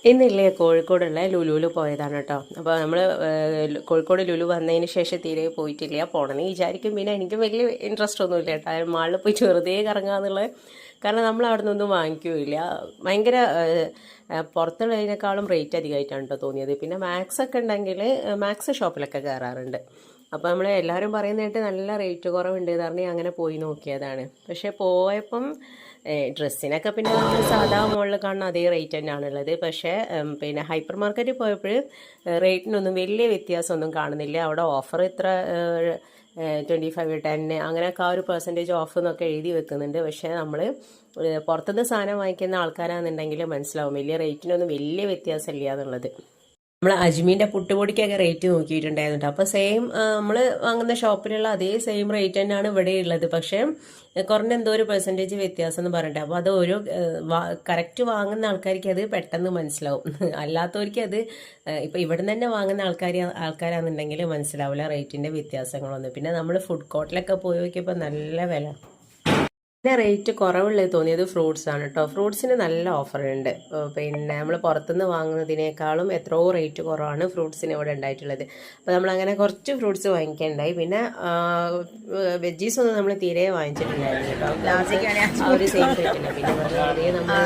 ഇന്നില്ലേ കോഴിക്കോടുള്ള ലുലുവിൽ പോയതാണ് കേട്ടോ. അപ്പോൾ നമ്മൾ കോഴിക്കോട് ലുലു വന്നതിന് ശേഷം തീരെ പോയിട്ടില്ല. പോകണമെന്ന് വിചാരിക്കും. പിന്നെ എനിക്ക് വലിയ ഇൻട്രസ്റ്റ് ഒന്നുമില്ല കേട്ടോ മാളിൽ പോയി വെറുതെ കറങ്ങാന്നുള്ളത്. കാരണം നമ്മൾ അവിടെ നിന്നൊന്നും വാങ്ങിക്കുകയില്ല. ഭയങ്കര പുറത്തുള്ളതിനേക്കാളും റേറ്റ് അധികമായിട്ടാണ് കേട്ടോ തോന്നിയത്. പിന്നെ മാക്സ് ഒക്കെ ഉണ്ടെങ്കിൽ മാക്സ് ഷോപ്പിലൊക്കെ കയറാറുണ്ട്. അപ്പോൾ നമ്മൾ എല്ലാവരും പറയുന്നതായിട്ട് നല്ല റേറ്റ് കുറവുണ്ട് പറഞ്ഞ് അങ്ങനെ പോയി നോക്കിയതാണ്. പക്ഷേ പോയപ്പം ഡ്രസ്സിനൊക്കെ പിന്നെ നമ്മൾ സാധാ മോളിൽ കാണുന്ന അതേ റേറ്റ് തന്നെയാണുള്ളത്. പക്ഷേ പിന്നെ ഹൈപ്പർ മാർക്കറ്റിൽ പോയപ്പോൾ റേറ്റിനൊന്നും വലിയ വ്യത്യാസമൊന്നും കാണുന്നില്ല. അവിടെ ഓഫർ ഇത്ര 25, 10 അങ്ങനെയൊക്കെ ആ ഒരു പെർസെൻറ്റേജ് ഓഫ് എന്നൊക്കെ എഴുതി വെക്കുന്നുണ്ട്. പക്ഷേ നമ്മൾ പുറത്തുനിന്ന് സാധനം വാങ്ങിക്കുന്ന ആൾക്കാരാണെന്നുണ്ടെങ്കിൽ മനസ്സിലാവും വലിയ റേറ്റിനൊന്നും വലിയ വ്യത്യാസമില്ല എന്നുള്ളത്. നമ്മൾ അജ്മീൻ്റെ പുട്ടുപൊടിക്കൊക്കെ റേറ്റ് നോക്കിയിട്ടുണ്ടായിരുന്നു. അപ്പോൾ സെയിം നമ്മൾ വാങ്ങുന്ന ഷോപ്പിലുള്ള അതേ സെയിം റേറ്റ് തന്നെയാണ് ഇവിടെ ഉള്ളത്. പക്ഷേ കുറഞ്ഞ എന്തോ ഒരു പെർസെൻറ്റേജ് വ്യത്യാസം എന്ന് പറഞ്ഞിട്ട്. അപ്പോൾ അത് ഓരോ കറക്റ്റ് വാങ്ങുന്ന ആൾക്കാർക്ക് അത് പെട്ടെന്ന് മനസ്സിലാവും. അല്ലാത്തവർക്ക് അത് ഇപ്പോൾ ഇവിടെ നിന്ന് തന്നെ വാങ്ങുന്ന ആൾക്കാരാണെന്നുണ്ടെങ്കിൽ മനസ്സിലാവില്ല റേറ്റിൻ്റെ വ്യത്യാസങ്ങളൊന്നും. പിന്നെ നമ്മൾ ഫുഡ് കോർട്ടിലൊക്കെ പോയി നോക്കിയപ്പോൾ നല്ല വില. പിന്നെ റേറ്റ് കുറവുള്ളത് തോന്നിയത് ഫ്രൂട്ട്സ് ആണ് കേട്ടോ. ഫ്രൂട്ട്സിന് നല്ല ഓഫറുണ്ട്. പിന്നെ നമ്മൾ പുറത്തുനിന്ന് വാങ്ങുന്നതിനേക്കാളും എത്രയോ റേറ്റ് കുറവാണ് ഫ്രൂട്ട്സിന് ഇവിടെ ഉണ്ടായിട്ടുള്ളത്. അപ്പോൾ നമ്മളങ്ങനെ കുറച്ച് ഫ്രൂട്ട്സ് വാങ്ങിക്കാനുണ്ടായി. പിന്നെ വെജീസ് ഒന്നും നമ്മൾ തീരെ വാങ്ങിച്ചിട്ടുണ്ടായിരുന്നു കേട്ടോ. ആ ഒരു സെയിം റേറ്റില്ല. പിന്നെ വെറുതെ നമ്മൾ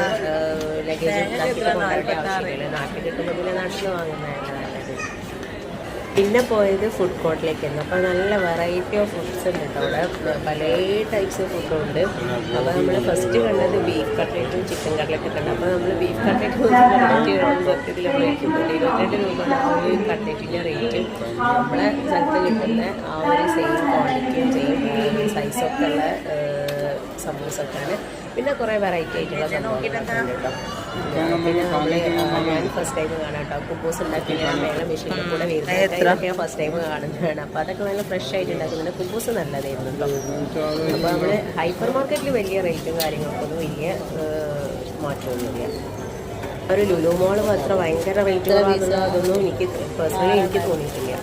ലഗേജ് ഉണ്ടാക്കിയിട്ട് കൊണ്ടുവരേണ്ട ആവശ്യമില്ല. നാട്ടിൽ കിട്ടുമ്പോൾ പിന്നെ നാട്ടിൽ വാങ്ങുന്നതാണ് നല്ലത്. പിന്നെ പോയത് ഫുഡ് കോർട്ടിലേക്കായിരുന്നു. അപ്പോൾ നല്ല വെറൈറ്റി ഓഫ് ഫുഡ്സ് ഉണ്ട് കേട്ടോ. അവിടെ പല ടൈപ്സ് ഫുഡും ഉണ്ട്. അപ്പോൾ നമ്മൾ ഫസ്റ്റ് കണ്ടത് ബീഫ് കട്ട്ലേറ്റും ചിക്കൻ കട്ട്ലേറ്റൊക്കെ ഉണ്ട്. അപ്പോൾ നമ്മൾ ബീഫ് കട്ട്ലേറ്റ് സത്യത്തിൽ കഴിക്കുമ്പോൾ 22 രൂപയാണ് ആ ഒരു കട്ട്ലേറ്റിൻ്റെ റേറ്റ്. നമ്മളെ സ്ഥലത്ത് കിട്ടുന്ന ആ ഒരു സെയിം ക്വാണ്ടിറ്റിയും സെയിം സൈസൊക്കെ ഉള്ള സമൂസൊക്കെയാണ്. പിന്നെ കുറേ വെറൈറ്റി ആയിട്ടുള്ള സംഭവങ്ങളൊക്കെ ഉണ്ട് കേട്ടോ. പിന്നെ ഞാൻ ഫസ്റ്റ് ടൈം കാണാം കേട്ടോ. കുബൂസ് ഉണ്ടാക്കി മേലെ മെഷീനിൽ കൂടെ വരുന്നതൊക്കെ ഫസ്റ്റ് ടൈം കാണുന്നതാണ്. അപ്പോൾ അതൊക്കെ നല്ല ഫ്രഷ് ആയിട്ട് ഉണ്ടാക്കുന്നുണ്ട്. കുബൂസ് നല്ലതായിരുന്നു കേട്ടോ. അപ്പോൾ നമ്മൾ ഹൈപ്പർ മാർക്കറ്റിൽ വലിയ റേറ്റും കാര്യങ്ങൾക്കൊന്നും വലിയ മാറ്റമൊന്നുമില്ല. ഒരു ലുലു മോള് മാത്രം ഭയങ്കര റേറ്റ് അതൊന്നും എനിക്ക് പേഴ്സണലി എനിക്ക് തോന്നിയിട്ടില്ല.